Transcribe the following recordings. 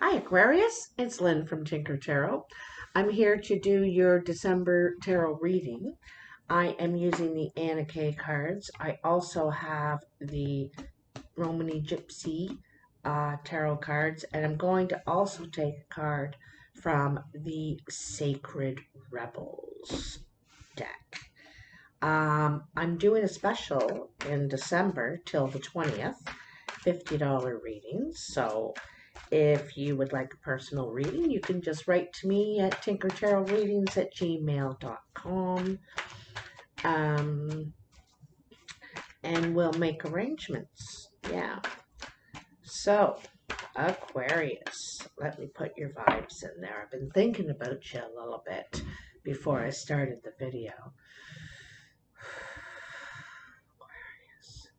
Hi Aquarius, it's Lynn from Tinker Tarot. I'm here to do your December tarot reading. I am using the Anna K cards. I also have the Romany Gypsy tarot cards, and I'm going to also take a card from the Sacred Rebels deck. I'm doing a special in December till the 20th, $50 readings. So if you would like a personal reading, you can just write to me at tinkertarotreadings@gmail.com, and we'll make arrangements. Yeah. So, Aquarius, let me put your vibes in there. I've been thinking about you a little bit before I started the video. Aquarius.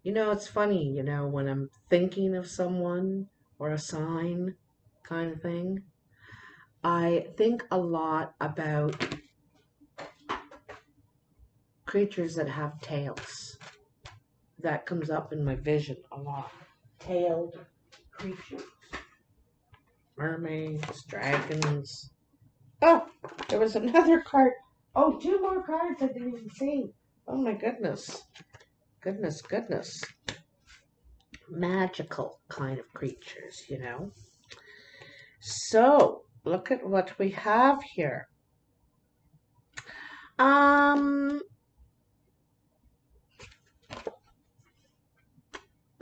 It's funny, when I'm thinking of someone or a sign kind of thing, I think a lot about creatures that have tails. That comes up in my vision a lot. Tailed creatures. Mermaids, dragons. Oh, there was another card. Oh, two more cards I didn't even see. Oh my goodness. Goodness. Magical kind of creatures. So, look at what we have here.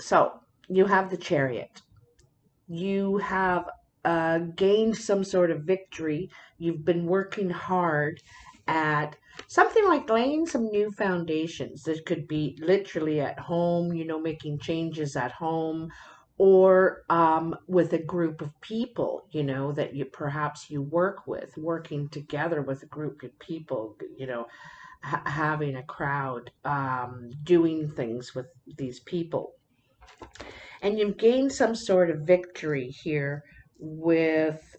So, you have the Chariot. You have gained some sort of victory. You've been working hard at something like laying some new foundations. This could be literally at home, making changes at home, or with a group of people, that perhaps you work with, working together with a group of people, having a crowd, doing things with these people. And you've gained some sort of victory here with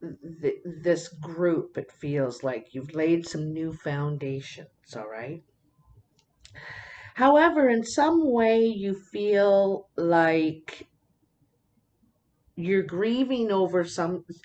this group. It feels like you've laid some new foundations, all right? However, in some way you feel like you're grieving over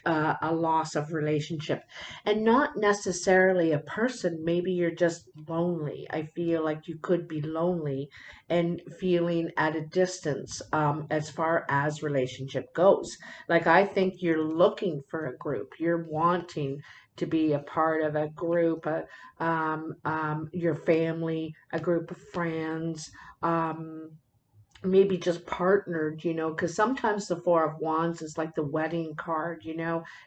a loss of relationship, and not necessarily a person. Maybe you're just lonely. I feel like you could be lonely and feeling at a distance, as far as relationship goes. Like, I think you're looking for a group, you're wanting to be a part of a group, your family, a group of friends, maybe just partnered, because sometimes the Four of Wands is like the wedding card,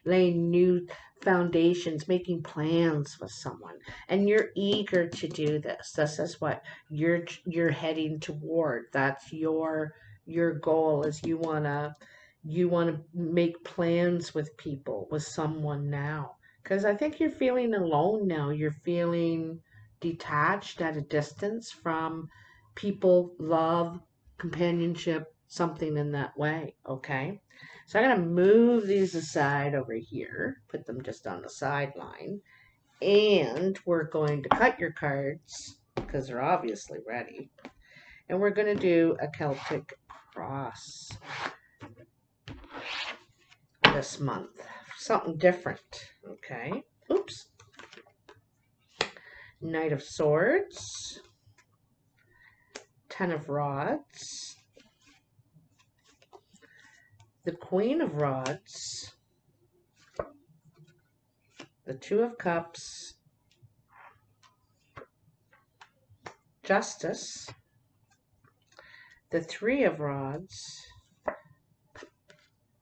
laying new foundations, making plans with someone, and you're eager to do this. This is what you're heading toward. That's your goal, is you want to make plans with people, with someone now, because I think you're feeling alone now. You're feeling detached, at a distance from people, love, companionship, something in that way. Okay, so I'm going to move these aside over here, put them just on the sideline, and we're going to cut your cards because they're obviously ready, and we're going to do a Celtic cross this month, something different. Okay, oops. Knight of Swords, Ten of Rods, the Queen of Rods, the Two of Cups, Justice, the Three of Rods,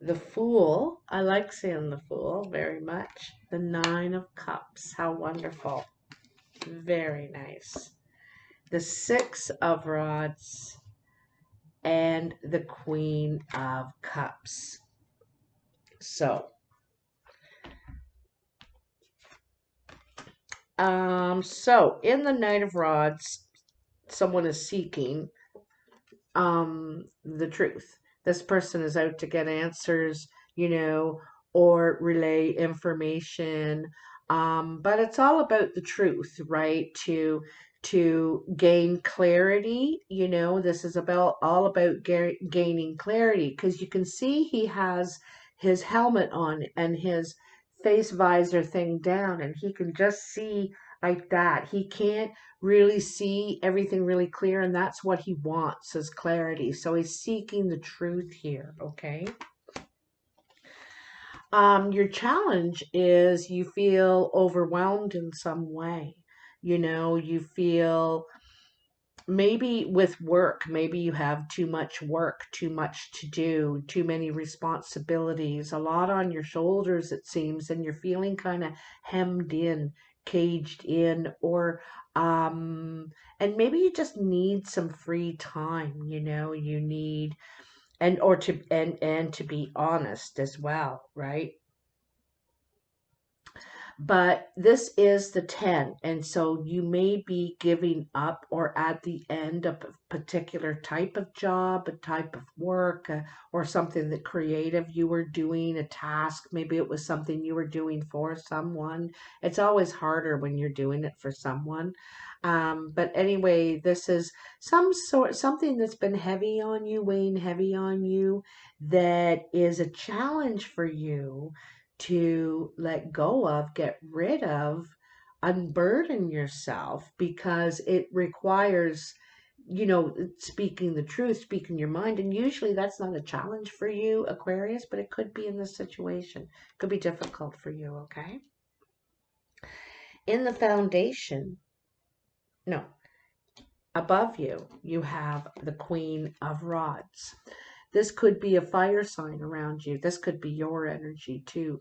the Fool. I like seeing the Fool very much. The Nine of Cups. How wonderful. Very nice. The Six of Rods and the Queen of Cups. So, in the Knight of Rods, someone is seeking the truth. This person is out to get answers, or relay information, But it's all about the truth, right? To gain clarity, this is about all about gaining clarity, because you can see he has his helmet on and his face visor thing down, and he can just see like that. He can't really see everything really clear, and that's what he wants, is clarity. So he's seeking the truth here, okay? Your challenge is you feel overwhelmed in some way. You feel maybe with work, maybe you have too much work, too much to do, too many responsibilities, a lot on your shoulders, it seems, and you're feeling kind of hemmed in, caged in, or and maybe you just need some free time, you need, and to be honest as well, right? But this is the 10, and so you may be giving up or at the end of a particular type of job, a type of work, or something that creative you were doing, a task. Maybe it was something you were doing for someone. It's always harder when you're doing it for someone. But anyway, this is something that's been heavy on you, weighing heavy on you, that is a challenge for you to let go of, get rid of, unburden yourself, because it requires, speaking the truth, speaking your mind. And usually that's not a challenge for you, Aquarius, but it could be in this situation. It could be difficult for you, okay? In the foundation, no, above you, you have the Queen of Rods. This could be a fire sign around you. This could be your energy too.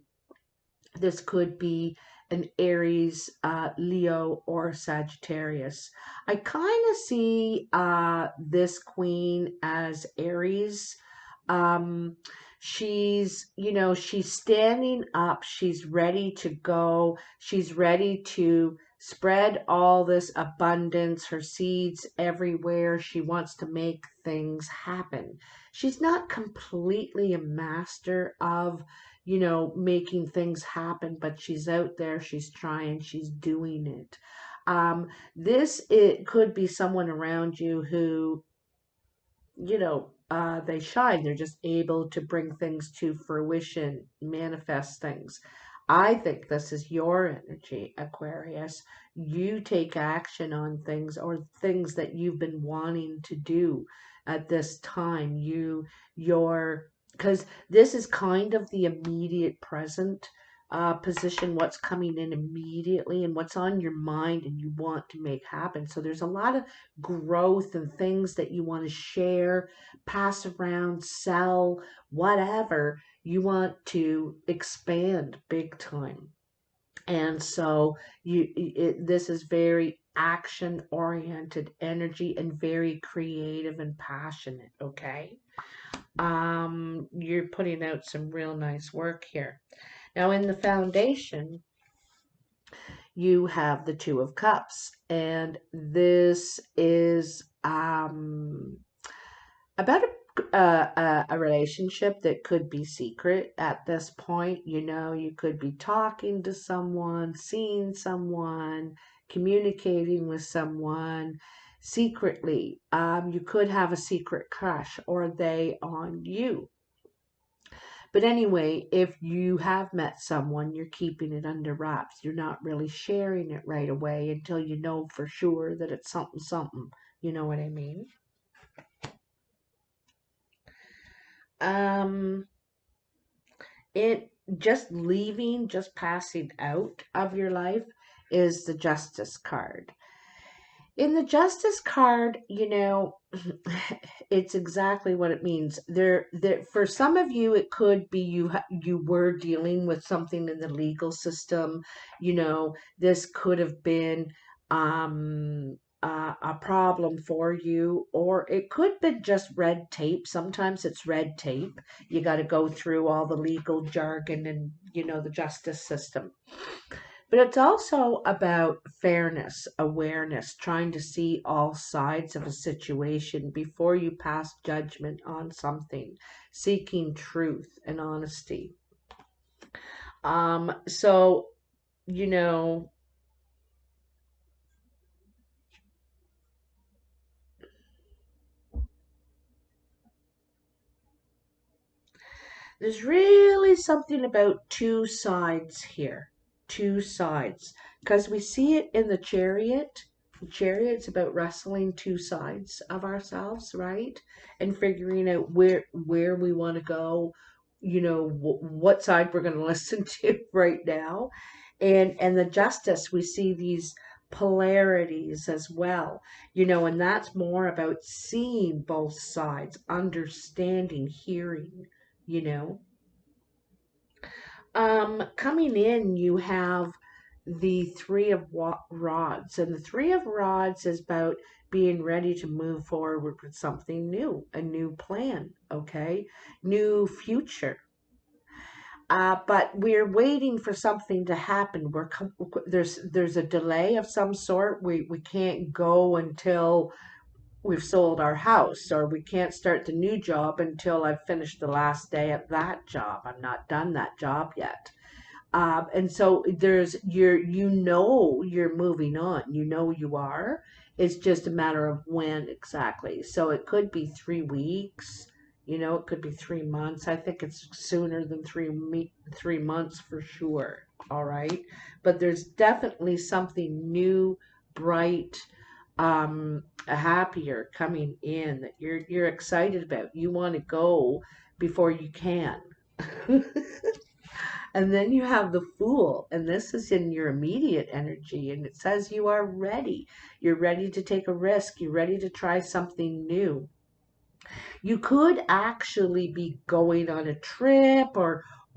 This could be an Aries, Leo, or Sagittarius. I kind of see this queen as Aries. Um, she's standing up. She's ready to go. She's ready to spread all this abundance, her seeds everywhere. She wants to make things happen. She's not completely a master of making things happen, but she's out there, she's trying, she's doing it. It could be someone around you who, they shine. They're just able to bring things to fruition, manifest things. I think this is your energy, Aquarius. You take action on things, or things that you've been wanting to do at this time. You're, because this is kind of the immediate present position, what's coming in immediately and what's on your mind and you want to make happen. So there's a lot of growth and things that you want to share, pass around, sell, whatever. You want to expand big time. And so this is very action oriented energy and very creative and passionate, okay? You're putting out some real nice work here. Now in the foundation, you have the Two of Cups, and this is about a relationship that could be secret at this point. You could be talking to someone, seeing someone, communicating with someone secretly. You could have a secret crush, or they on you. But anyway, if you have met someone, you're keeping it under wraps. You're not really sharing it right away until you know for sure that it's something, something. You know what I mean? It just leaving, just passing out of your life is the Justice card. In the Justice card, it's exactly what it means. There, for some of you, it could be you were dealing with something in the legal system. This could have been a problem for you, or it could be just red tape. Sometimes it's red tape. You got to go through all the legal jargon and the justice system. But it's also about fairness, awareness, trying to see all sides of a situation before you pass judgment on something, seeking truth and honesty. So you know, there's really something about two sides here. Two sides. Because we see it in the chariot. The chariot's about wrestling two sides of ourselves, right? And figuring out where we want to go, what side we're going to listen to right now. And the justice, we see these polarities as well, and that's more about seeing both sides, understanding, hearing, you know. Coming in, you have the Three of Rods, and the Three of Rods is about being ready to move forward with something new, a new plan, okay, new future. But we're waiting for something to happen. There's a delay of some sort. We can't go until we've sold our house, or we can't start the new job until I've finished the last day at that job. I'm not done that job yet. And so you're moving on. You are. It's just a matter of when exactly. So it could be 3 weeks. It could be 3 months. I think it's sooner than 3 months for sure. All right, but there's definitely something new, bright, happier coming in that you're excited about. You want to go before you can. And then you have the Fool, and this is in your immediate energy, and it says you are ready. You're ready to take a risk. You're ready to try something new. You could actually be going on a trip,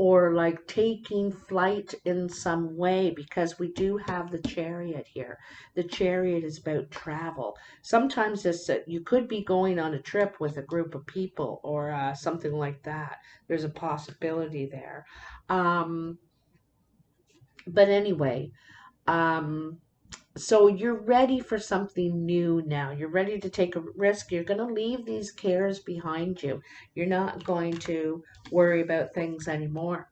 or like taking flight in some way, because we do have the Chariot here. The Chariot is about travel. Sometimes you could be going on a trip with a group of people, or something like that. There's a possibility there. Um, but anyway, um, so you're ready for something new now. You're ready to take a risk. You're going to leave these cares behind you. You're not going to worry about things anymore.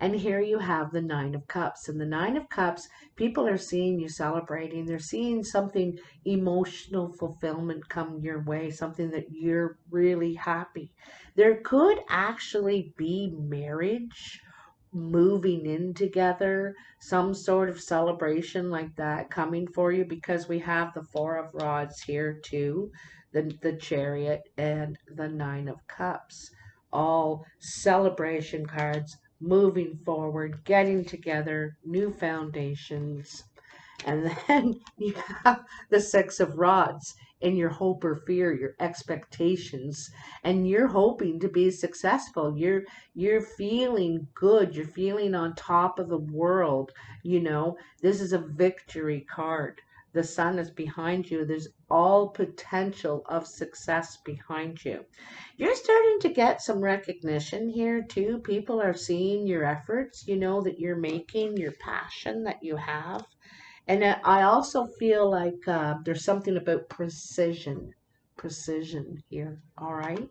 And here you have the Nine of Cups. And the Nine of Cups, people are seeing you celebrating. They're seeing something, emotional fulfillment come your way, something that you're really happy. There could actually be marriage, moving in together, some sort of celebration like that coming for you, because we have the Four of Rods here too, the Chariot and the Nine of Cups. All celebration cards, moving forward, getting together, new foundations. And then you have the Six of Rods in your hope or fear, your expectations, and you're hoping to be successful. You're feeling good. You're feeling on top of the world. This is a victory card. The sun is behind you. There's all potential of success behind you. You're starting to get some recognition here too. People are seeing your efforts, that you're making, your passion that you have. And I also feel like there's something about precision here. All right.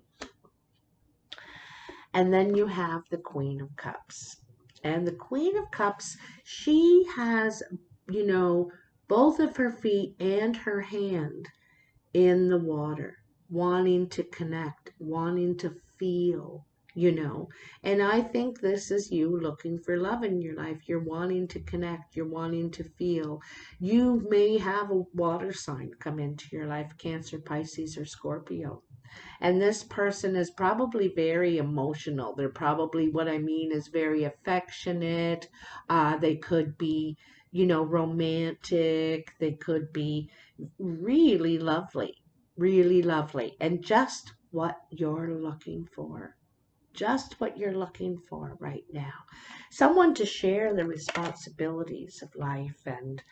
And then you have the Queen of Cups. And the Queen of Cups, she has, you know, both of her feet and her hand in the water, wanting to connect, wanting to feel. And I think this is you looking for love in your life. You're wanting to connect, you're wanting to feel. You may have a water sign come into your life, Cancer, Pisces, or Scorpio. And this person is probably very emotional. They're probably, what I mean is, very affectionate. They could be, romantic. They could be really lovely, really lovely. And just what you're looking for. Just what you're looking for right now. Someone to share the responsibilities of life and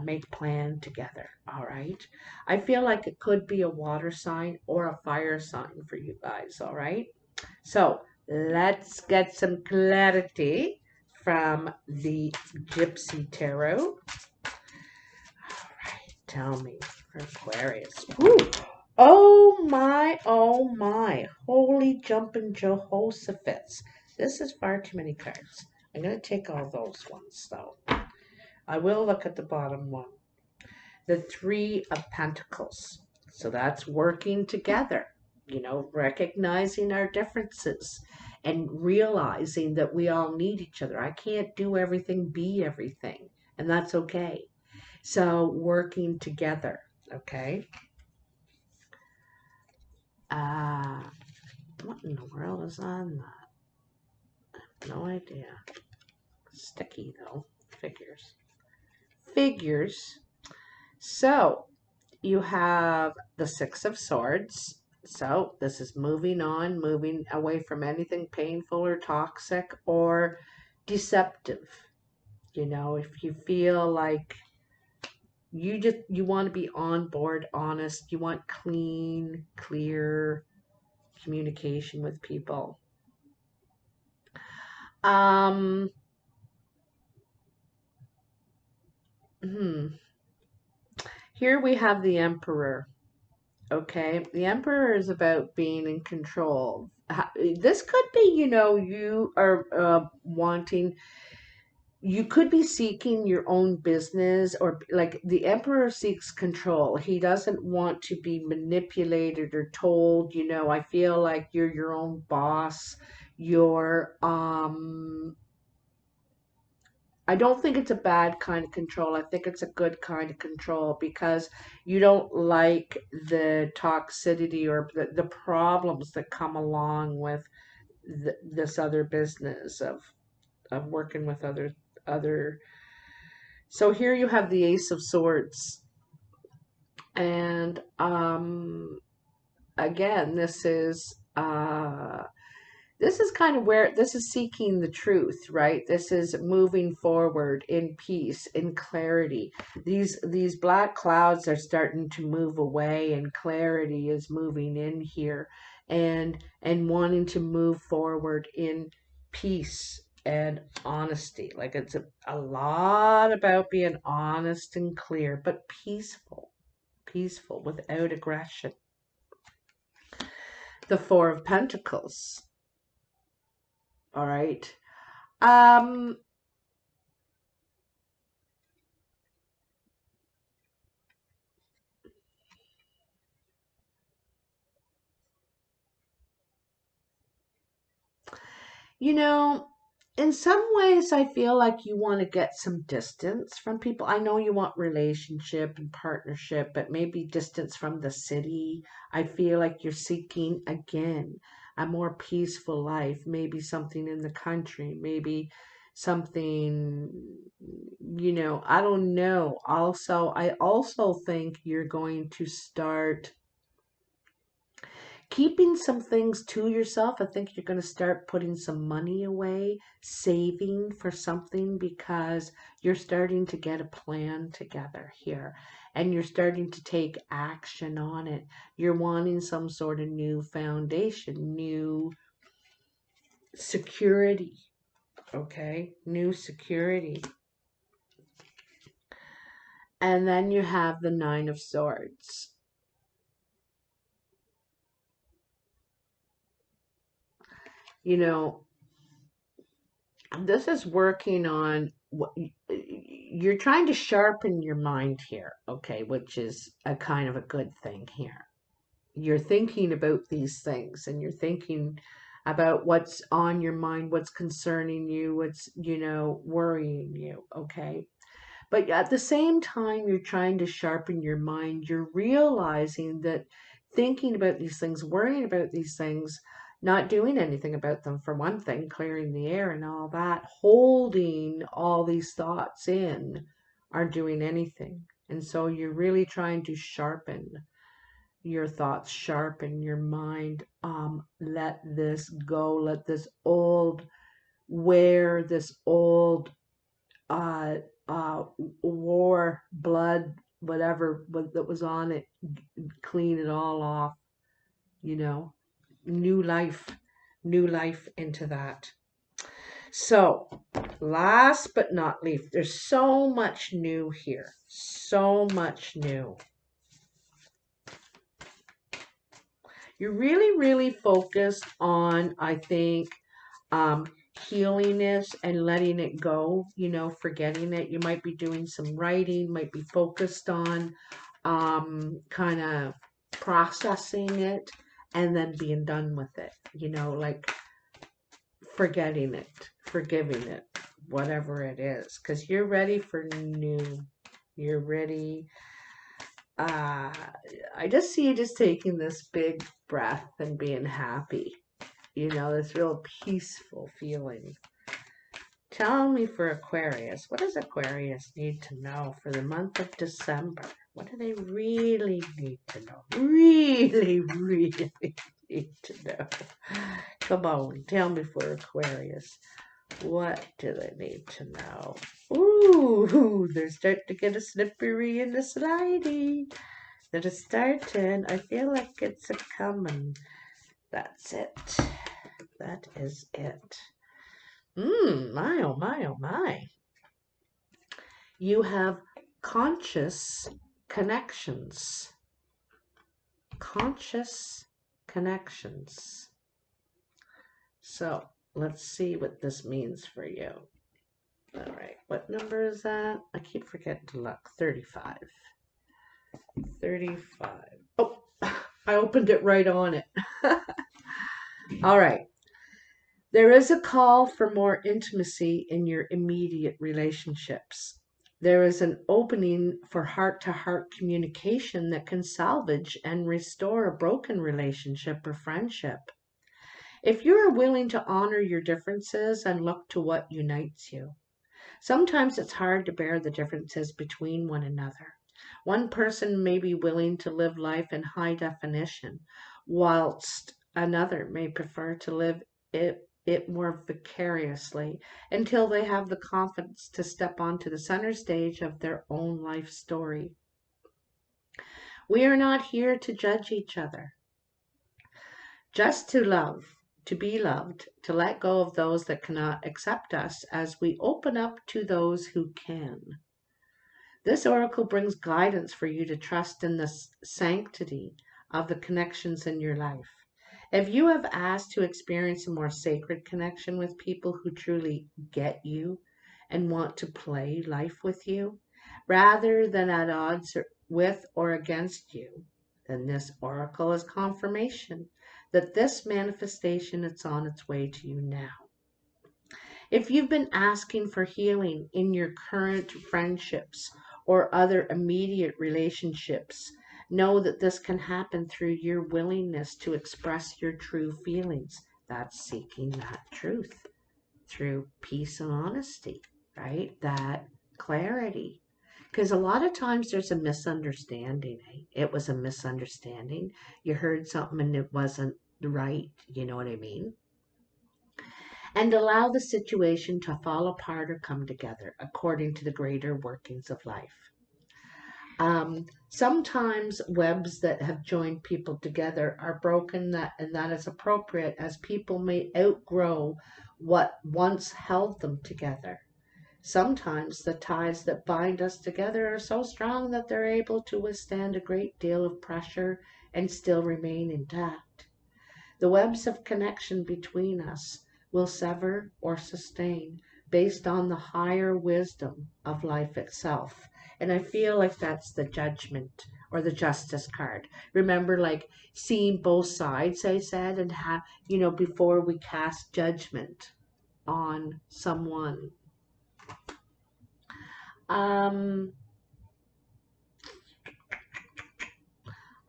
make plan together. All right. I feel like it could be a water sign or a fire sign for you guys. All right. So let's get some clarity from the Gypsy Tarot. All right. Tell me for Aquarius. Woo. Oh my. Holy jumping Jehoshaphat. This is far too many cards. I'm going to take all those ones, though. I will look at the bottom one. The Three of Pentacles. So that's working together, recognizing our differences and realizing that we all need each other. I can't do everything, be everything, and that's okay. So working together, okay? What in the world is on that? No idea. Sticky though. Figures. So you have the Six of Swords. So this is moving on, moving away from anything painful or toxic or deceptive. If you feel like you want to be on board, honest, you want clean, clear communication with people. Here we have the Emperor. Okay, the Emperor is about being in control. This could be, you are wanting, you could be seeking your own business, or like the Emperor seeks control. He doesn't want to be manipulated or told, I feel like you're your own boss. You're, I don't think it's a bad kind of control. I think it's a good kind of control because you don't like the toxicity or the problems that come along with this other business of working with other. So here you have the Ace of Swords, and again, this is kind of where this is seeking the truth, right? This is moving forward in peace, in clarity. These black clouds are starting to move away, and clarity is moving in here, and wanting to move forward in peace and honesty. Like it's a lot about being honest and clear, but peaceful without aggression. The Four of Pentacles. All right. Um, you know, in some ways, I feel like you want to get some distance from people. I know you want relationship and partnership, but maybe distance from the city. I feel like you're seeking again a more peaceful life, maybe something in the country, maybe something, I don't know. I also think you're going to start keeping some things to yourself. I think you're going to start putting some money away, saving for something, because you're starting to get a plan together here and you're starting to take action on it. You're wanting some sort of new foundation, new security. Okay, new security. And then you have the Nine of Swords. This is working on what you're trying to sharpen your mind here, okay, which is a kind of a good thing here. You're thinking about these things and you're thinking about what's on your mind, what's concerning you, what's, worrying you, okay? But at the same time, you're trying to sharpen your mind. You're realizing that thinking about these things, worrying about these things, not doing anything about them, for one thing, clearing the air and all that, holding all these thoughts in, aren't doing anything. And so you're really trying to sharpen your thoughts, sharpen your mind. Let this go. Let this old this old uh, war, blood, whatever that was on it, clean it all off, new life, into that. So, last but not least, there's so much new here, so much new. You're really, really focused on, I think, healing is and letting it go, you know, forgetting it. You might be doing some writing, might be focused on kind of processing it and then being done with it, you know, like forgetting it, forgiving it, whatever it is, because you're ready for new. You're ready. Uh, I just see you just taking this big breath and being happy, you know, this real peaceful feeling. Tell me for Aquarius, what does Aquarius need to know for the month of December? What do they really need to know? Really, really need to know. Come on, tell me for Aquarius. What do they need to know? Ooh, they're starting to get a slippery and a slidey. They're starting. I feel like it's a coming. That's it. That is it. My, oh my, oh my. You have conscious connections. Conscious connections. So let's see what this means for you. All right, what number is that? I keep forgetting to look. 35. 35. Oh, I opened it right on it. All right. There is a call for more intimacy in your immediate relationships. There is an opening for heart-to-heart communication that can salvage and restore a broken relationship or friendship. If you are willing to honor your differences and look to what unites you. Sometimes it's hard to bear the differences between one another. One person may be willing to live life in high definition, whilst another may prefer to live it more vicariously until they have the confidence to step onto the center stage of their own life story. We are not here to judge each other, just to love, to be loved, to let go of those that cannot accept us as we open up to those who can. This oracle brings guidance for you to trust in the sanctity of the connections in your life. If you have asked to experience a more sacred connection with people who truly get you and want to play life with you, rather than at odds with or against you, then this oracle is confirmation that this manifestation is on its way to you now. If you've been asking for healing in your current friendships or other immediate relationships, know that this can happen through your willingness to express your true feelings. That's seeking that truth through peace and honesty, right? That clarity. Because a lot of times there's a misunderstanding. It was a misunderstanding. You heard something and it wasn't right. You know what I mean? And allow the situation to fall apart or come together according to the greater workings of life. Sometimes webs that have joined people together are broken, and that is appropriate as people may outgrow what once held them together. Sometimes the ties that bind us together are so strong that they're able to withstand a great deal of pressure and still remain intact. The webs of connection between us will sever or sustain based on the higher wisdom of life itself. And I feel like that's the judgment or the justice card. Remember, like seeing both sides, I said, and have, you know, before we cast judgment on someone.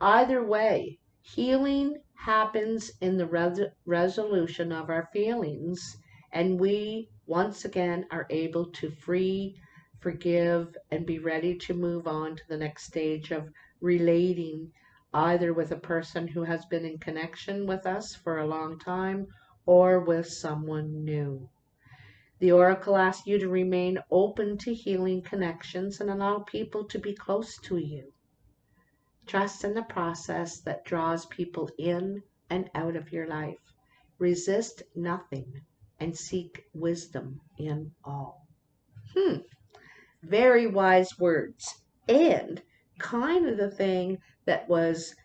Either way, healing happens in the resolution of our feelings, and we once again are able to free, forgive, and be ready to move on to the next stage of relating either with a person who has been in connection with us for a long time or with someone new. The oracle asks you to remain open to healing connections and allow people to be close to you. Trust in the process that draws people in and out of your life. Resist nothing and seek wisdom in all. Very wise words. And kind of the thing that was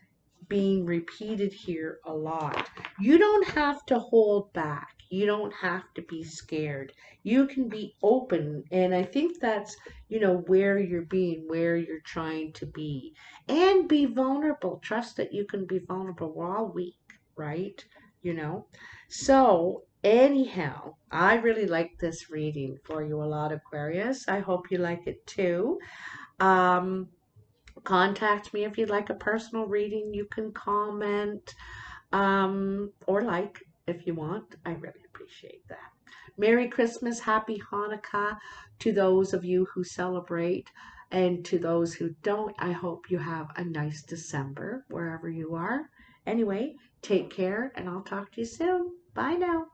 being repeated here a lot. You don't have to hold back. You don't have to be scared. You can be open. And I think that's, where you're being, where you're trying to be. And be vulnerable. Trust that you can be vulnerable. We're all weak, right? You know? So, anyhow, I really like this reading for you a lot, Aquarius. I hope you like it too. Um, Contact me if you'd like a personal reading. You can comment or like if you want. I really appreciate that. Merry Christmas, Happy Hanukkah to those of you who celebrate, and to those who don't. I hope you have a nice December wherever you are. Anyway, take care, and I'll talk to you soon. Bye now.